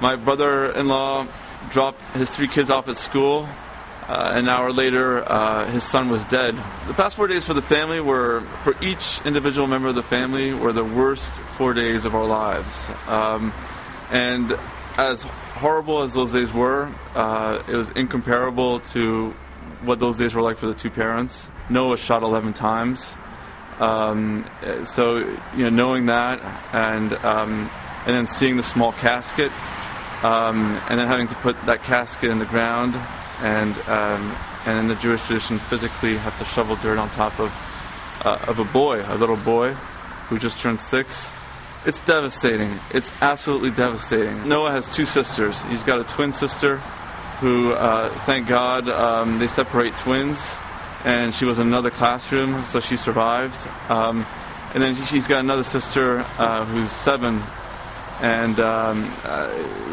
My brother-in-law dropped his 3 kids off at school. An hour later, his son was dead. The past 4 days for the family were, for each individual member of the family, were the worst 4 days of our lives. And as horrible as those days were, it was incomparable to what those days were like for the 2 parents. Noah was shot 11 times. So, knowing that and then seeing the small casket, and then having to put that casket in the ground, and in the Jewish tradition, physically have to shovel dirt on top of a little boy who just turned 6. It's devastating. It's absolutely devastating. Noah has 2 sisters. He's got a twin sister who, thank God, they separate twins, and she was in another classroom, so she survived. And then she's got another sister who's 7. And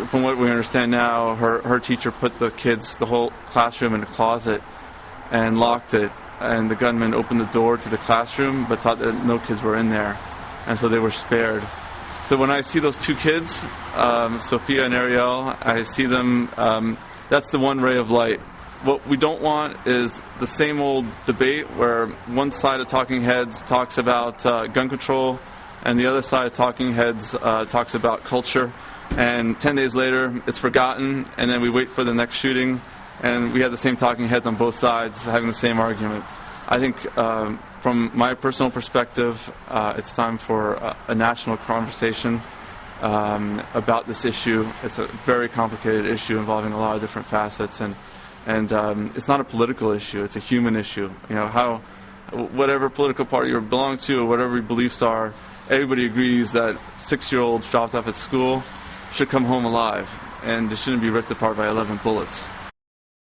from what we understand now, her teacher put the whole classroom in a closet and locked it. And the gunman opened the door to the classroom but thought that no kids were in there. And so they were spared. So when I see those 2 kids, Sophia and Ariel, I see them, that's the one ray of light. What we don't want is the same old debate where one side of Talking Heads talks about gun control, and the other side of Talking Heads talks about culture, and 10 days later it's forgotten, and then we wait for the next shooting, and we have the same Talking Heads on both sides having the same argument. I think from my personal perspective, it's time for a national conversation about this issue. It's a very complicated issue involving a lot of different facets, and it's not a political issue, it's a human issue. Whatever political party you belong to or whatever your beliefs are, everybody agrees that 6-year-olds dropped off at school should come home alive, and it shouldn't be ripped apart by 11 bullets.